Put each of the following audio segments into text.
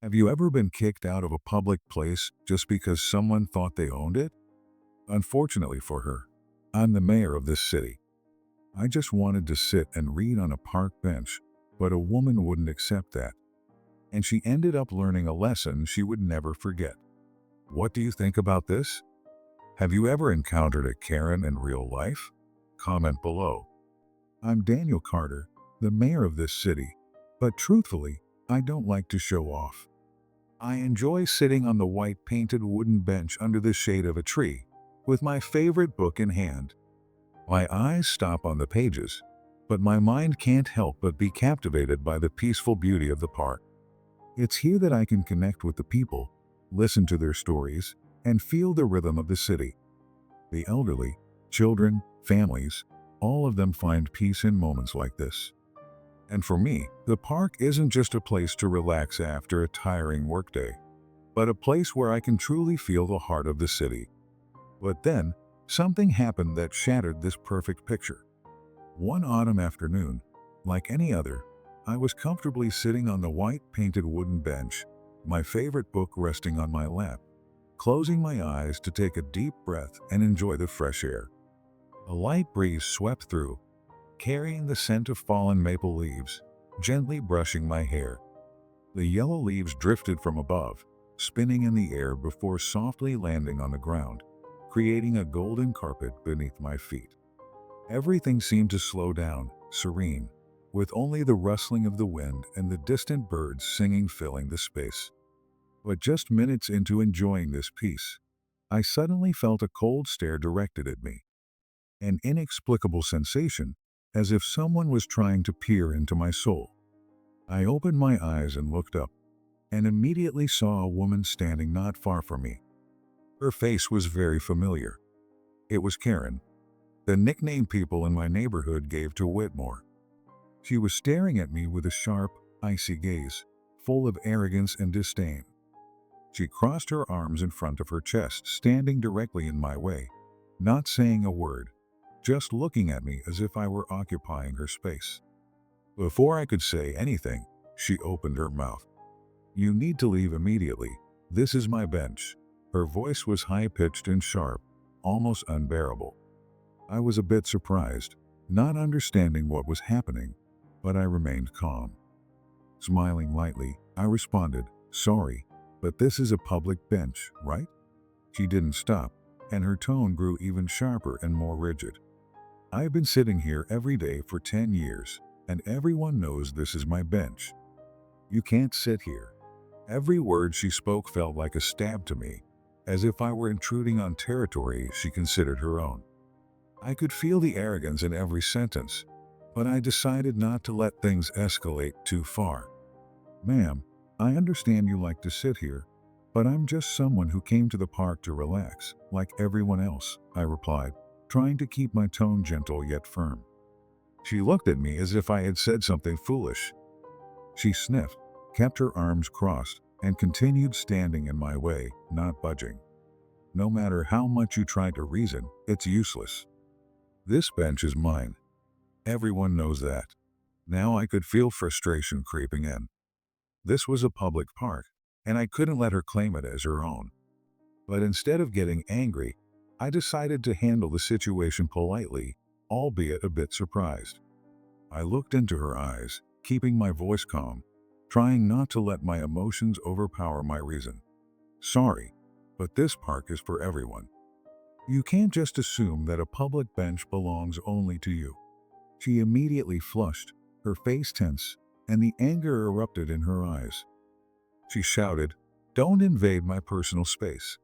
Have you ever been kicked out of a public place just because someone thought they owned it? Unfortunately for her, I'm the mayor of this city. I just wanted to sit and read on a park bench, but a woman wouldn't accept that, and she ended up learning a lesson she would never forget. What do you think about this? Have you ever encountered a Karen in real life? Comment below. I'm Daniel Carter, the mayor of this city, but truthfully, I don't like to show off. I enjoy sitting on the white painted wooden bench under the shade of a tree, with my favorite book in hand. My eyes stop on the pages, but my mind can't help but be captivated by the peaceful beauty of the park. It's here that I can connect with the people, listen to their stories, and feel the rhythm of the city. The elderly, children, families, all of them find peace in moments like this. And for me, the park isn't just a place to relax after a tiring workday, but a place where I can truly feel the heart of the city. But then, something happened that shattered this perfect picture. One autumn afternoon, like any other, I was comfortably sitting on the white painted wooden bench, my favorite book resting on my lap, closing my eyes to take a deep breath and enjoy the fresh air. A light breeze swept through, carrying the scent of fallen maple leaves, gently brushing my hair. The yellow leaves drifted from above, spinning in the air before softly landing on the ground, creating a golden carpet beneath my feet. Everything seemed to slow down, serene, with only the rustling of the wind and the distant birds singing filling the space. But just minutes into enjoying this peace, I suddenly felt a cold stare directed at me, an inexplicable sensation, as if someone was trying to peer into my soul. I opened my eyes and looked up, and immediately saw a woman standing not far from me. Her face was very familiar. It was Karen, the nickname people in my neighborhood gave to Whitmore. She was staring at me with a sharp, icy gaze, full of arrogance and disdain. She crossed her arms in front of her chest, standing directly in my way, not saying a word, just looking at me as if I were occupying her space. Before I could say anything, she opened her mouth. "You need to leave immediately. This is my bench." Her voice was high-pitched and sharp, almost unbearable. I was a bit surprised, not understanding what was happening, but I remained calm. Smiling lightly, I responded, "Sorry, but this is a public bench, right?" She didn't stop, and her tone grew even sharper and more rigid. "I've been sitting here every day for 10 years, and everyone knows this is my bench. You can't sit here." Every word she spoke felt like a stab to me, as if I were intruding on territory she considered her own. I could feel the arrogance in every sentence, but I decided not to let things escalate too far. "Ma'am, I understand you like to sit here, but I'm just someone who came to the park to relax, like everyone else," I replied, trying to keep my tone gentle yet firm. She looked at me as if I had said something foolish. She sniffed, kept her arms crossed, and continued standing in my way, not budging. "No matter how much you try to reason, it's useless. This bench is mine. Everyone knows that." Now I could feel frustration creeping in. This was a public park, and I couldn't let her claim it as her own. But instead of getting angry, I decided to handle the situation politely, albeit a bit surprised. I looked into her eyes, keeping my voice calm, trying not to let my emotions overpower my reason. "Sorry, but this park is for everyone. You can't just assume that a public bench belongs only to you." She immediately flushed, her face tense, and the anger erupted in her eyes. She shouted, "Don't invade my personal space.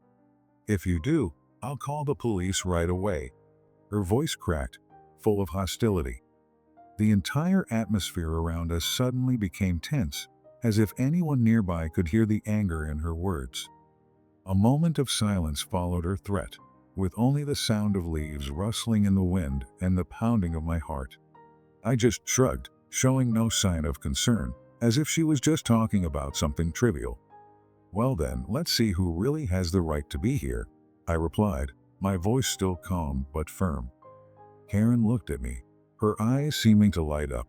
If you do, I'll call the police right away." Her voice cracked, full of hostility. The entire atmosphere around us suddenly became tense, as if anyone nearby could hear the anger in her words. A moment of silence followed her threat, with only the sound of leaves rustling in the wind and the pounding of my heart. I just shrugged, showing no sign of concern, as if she was just talking about something trivial. "Well then, let's see who really has the right to be here," I replied, my voice still calm but firm. Karen looked at me, her eyes seeming to light up,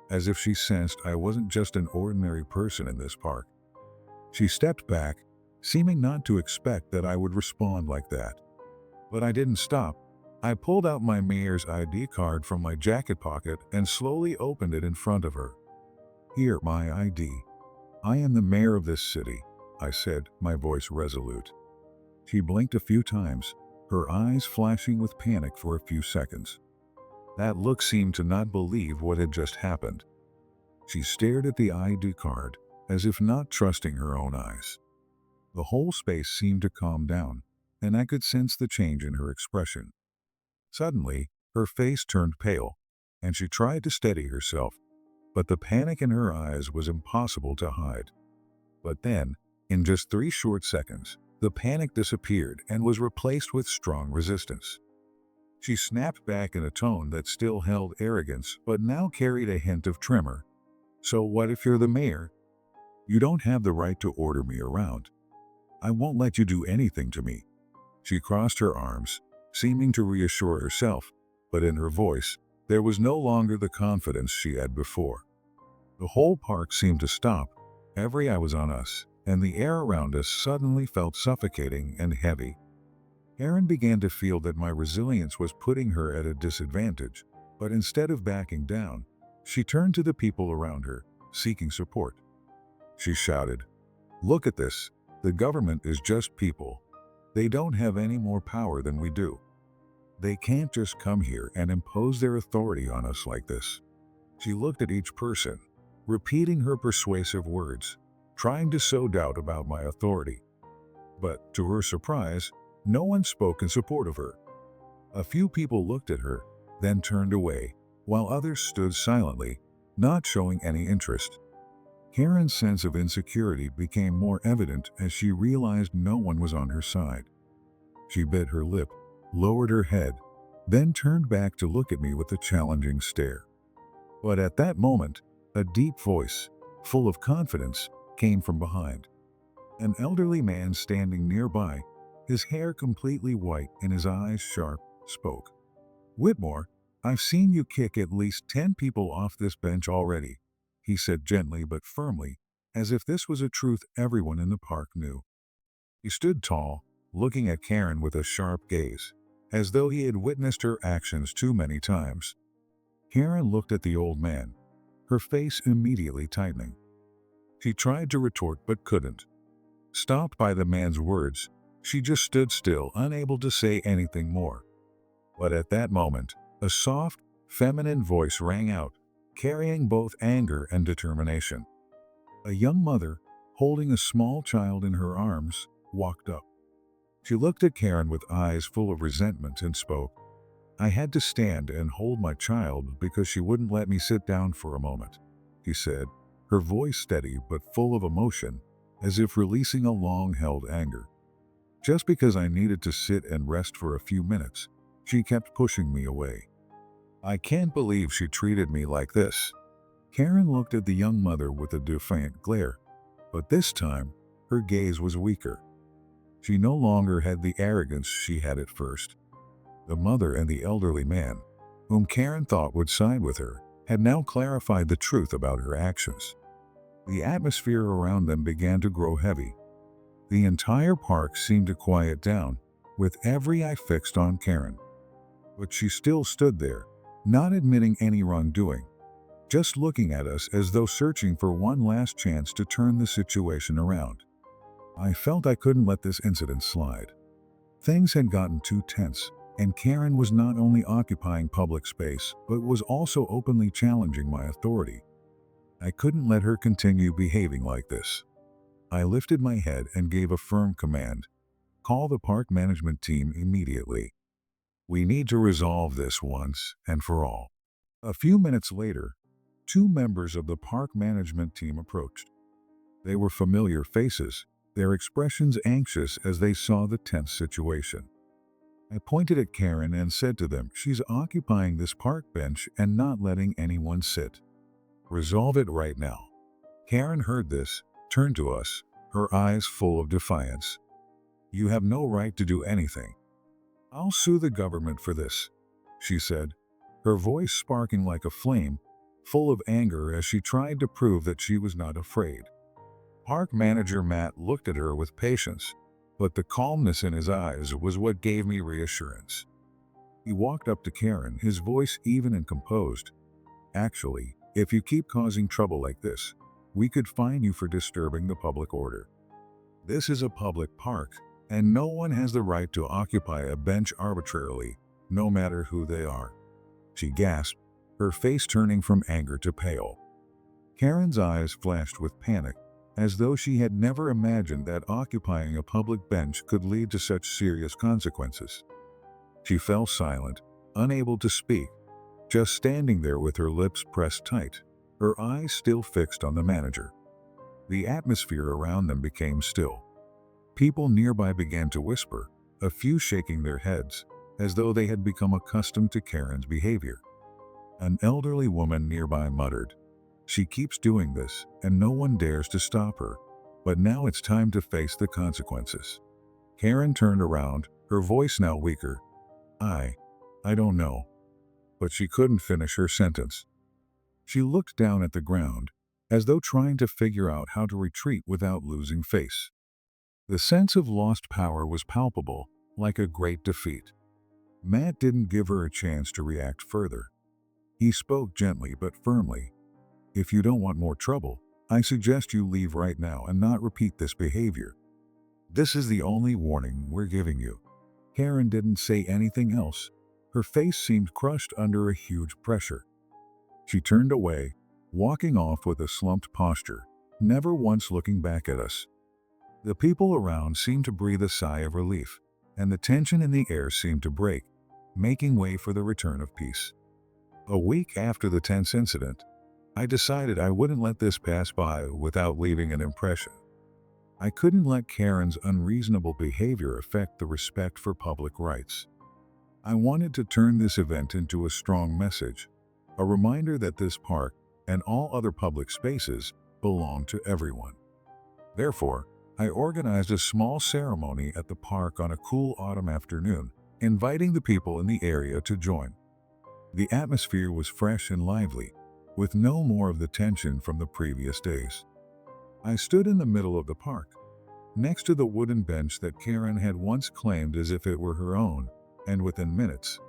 as if she sensed I wasn't just an ordinary person in this park. She stepped back, seeming not to expect that I would respond like that. But I didn't stop. I pulled out my mayor's ID card from my jacket pocket and slowly opened it in front of her. "Here, my ID. I am the mayor of this city," I said, my voice resolute. She blinked a few times, her eyes flashing with panic for a few seconds. That look seemed to not believe what had just happened. She stared at the ID card, as if not trusting her own eyes. The whole space seemed to calm down, and I could sense the change in her expression. Suddenly, her face turned pale, and she tried to steady herself, but the panic in her eyes was impossible to hide. But then, in just 3 short seconds, the panic disappeared and was replaced with strong resistance. She snapped back in a tone that still held arrogance but now carried a hint of tremor. "So what if you're the mayor? You don't have the right to order me around. I won't let you do anything to me." She crossed her arms, seeming to reassure herself, but in her voice, there was no longer the confidence she had before. The whole park seemed to stop, every eye was on us, and the air around us suddenly felt suffocating and heavy. Erin began to feel that my resilience was putting her at a disadvantage, but instead of backing down, she turned to the people around her, seeking support. She shouted, "Look at this. The government is just people. They don't have any more power than we do. They can't just come here and impose their authority on us like this." She looked at each person, repeating her persuasive words, trying to sow doubt about my authority. But, to her surprise, no one spoke in support of her. A few people looked at her, then turned away, while others stood silently, not showing any interest. Karen's sense of insecurity became more evident as she realized no one was on her side. She bit her lip, lowered her head, then turned back to look at me with a challenging stare. But at that moment, a deep voice, full of confidence, came from behind. An elderly man standing nearby, his hair completely white and his eyes sharp, spoke. "Whitmore, I've seen you kick at least 10 people off this bench already," he said gently but firmly, as if this was a truth everyone in the park knew. He stood tall, looking at Karen with a sharp gaze, as though he had witnessed her actions too many times. Karen looked at the old man, her face immediately tightening. She tried to retort but couldn't. Stopped by the man's words, she just stood still, unable to say anything more. But at that moment, a soft, feminine voice rang out, carrying both anger and determination. A young mother, holding a small child in her arms, walked up. She looked at Karen with eyes full of resentment and spoke. "I had to stand and hold my child because she wouldn't let me sit down for a moment," she said, her voice steady but full of emotion, as if releasing a long-held anger. "Just because I needed to sit and rest for a few minutes, she kept pushing me away. I can't believe she treated me like this." Karen looked at the young mother with a defiant glare, but this time, her gaze was weaker. She no longer had the arrogance she had at first. The mother and the elderly man, whom Karen thought would side with her, had now clarified the truth about her actions. The atmosphere around them began to grow heavy. The entire park seemed to quiet down, with every eye fixed on Karen. But she still stood there, not admitting any wrongdoing, just looking at us as though searching for one last chance to turn the situation around. I felt I couldn't let this incident slide. Things had gotten too tense, and Karen was not only occupying public space, but was also openly challenging my authority. I couldn't let her continue behaving like this. I lifted my head and gave a firm command. "Call the park management team immediately. We need to resolve this once and for all." A few minutes later, 2 members of the park management team approached. They were familiar faces, their expressions anxious as they saw the tense situation. I pointed at Karen and said to them, "She's occupying this park bench and not letting anyone sit. Resolve it right now." Karen heard this, turned to us, her eyes full of defiance. "You have no right to do anything. I'll sue the government for this," she said, her voice sparking like a flame, full of anger as she tried to prove that she was not afraid. Park manager Matt looked at her with patience, but the calmness in his eyes was what gave me reassurance. He walked up to Karen, his voice even and composed. Actually, if you keep causing trouble like this, we could fine you for disturbing the public order. This is a public park, and no one has the right to occupy a bench arbitrarily, no matter who they are. She gasped, her face turning from anger to pale. Karen's eyes flashed with panic, as though she had never imagined that occupying a public bench could lead to such serious consequences. She fell silent, unable to speak, just standing there with her lips pressed tight, her eyes still fixed on the manager. The atmosphere around them became still. People nearby began to whisper, a few shaking their heads, as though they had become accustomed to Karen's behavior. An elderly woman nearby muttered, "She keeps doing this, and no one dares to stop her, but now it's time to face the consequences." Karen turned around, her voice now weaker. I don't know." But she couldn't finish her sentence. She looked down at the ground, as though trying to figure out how to retreat without losing face. The sense of lost power was palpable, like a great defeat. Matt didn't give her a chance to react further. He spoke gently but firmly. "If you don't want more trouble, I suggest you leave right now and not repeat this behavior. This is the only warning we're giving you." Karen didn't say anything else. Her face seemed crushed under a huge pressure. She turned away, walking off with a slumped posture, never once looking back at us. The people around seemed to breathe a sigh of relief, and the tension in the air seemed to break, making way for the return of peace. A week after the tense incident, I decided I wouldn't let this pass by without leaving an impression. I couldn't let Karen's unreasonable behavior affect the respect for public rights. I wanted to turn this event into a strong message, a reminder that this park and all other public spaces belong to everyone. Therefore, I organized a small ceremony at the park on a cool autumn afternoon, inviting the people in the area to join. The atmosphere was fresh and lively, with no more of the tension from the previous days. I stood in the middle of the park, next to the wooden bench that Karen had once claimed as if it were her own, and within minutes,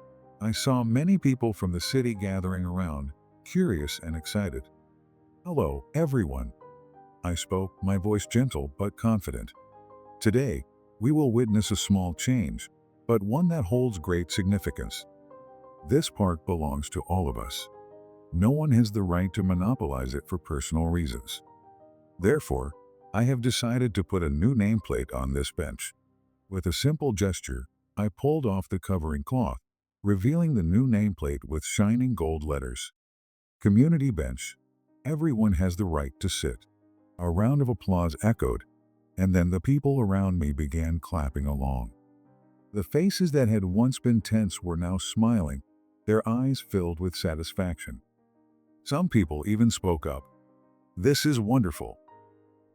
I saw many people from the city gathering around, curious and excited. "Hello, everyone," I spoke, my voice gentle but confident. "Today, we will witness a small change, but one that holds great significance. This park belongs to all of us. No one has the right to monopolize it for personal reasons. Therefore, I have decided to put a new nameplate on this bench." With a simple gesture, I pulled off the covering cloth, revealing the new nameplate with shining gold letters. "Community Bench. Everyone has the right to sit." A round of applause echoed, and then the people around me began clapping along. The faces that had once been tense were now smiling, their eyes filled with satisfaction. Some people even spoke up. "This is wonderful.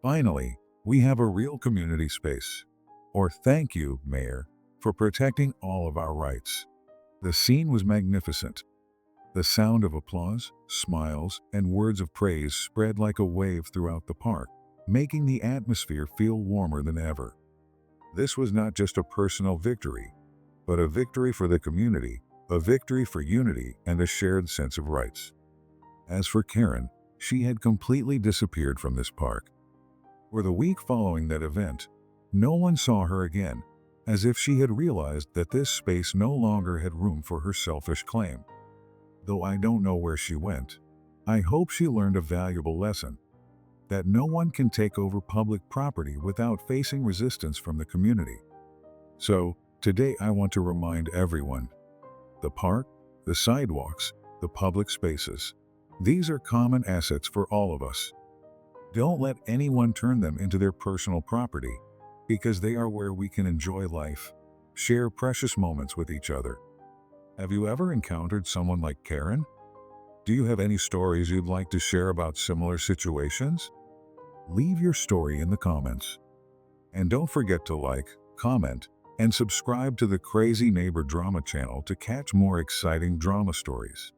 Finally, we have a real community space." Or "Thank you, Mayor, for protecting all of our rights." The scene was magnificent. The sound of applause, smiles, and words of praise spread like a wave throughout the park, making the atmosphere feel warmer than ever. This was not just a personal victory, but a victory for the community, a victory for unity and a shared sense of rights. As for Karen, she had completely disappeared from this park. For the week following that event, no one saw her again, as if she had realized that this space no longer had room for her selfish claim. Though I don't know where she went, I hope she learned a valuable lesson, that no one can take over public property without facing resistance from the community. So, today I want to remind everyone, the park, the sidewalks, the public spaces, these are common assets for all of us. Don't let anyone turn them into their personal property, because they are where we can enjoy life, share precious moments with each other. Have you ever encountered someone like Karen? Do you have any stories you'd like to share about similar situations? Leave your story in the comments. And don't forget to like, comment, and subscribe to the Crazy Neighbor Drama channel to catch more exciting drama stories.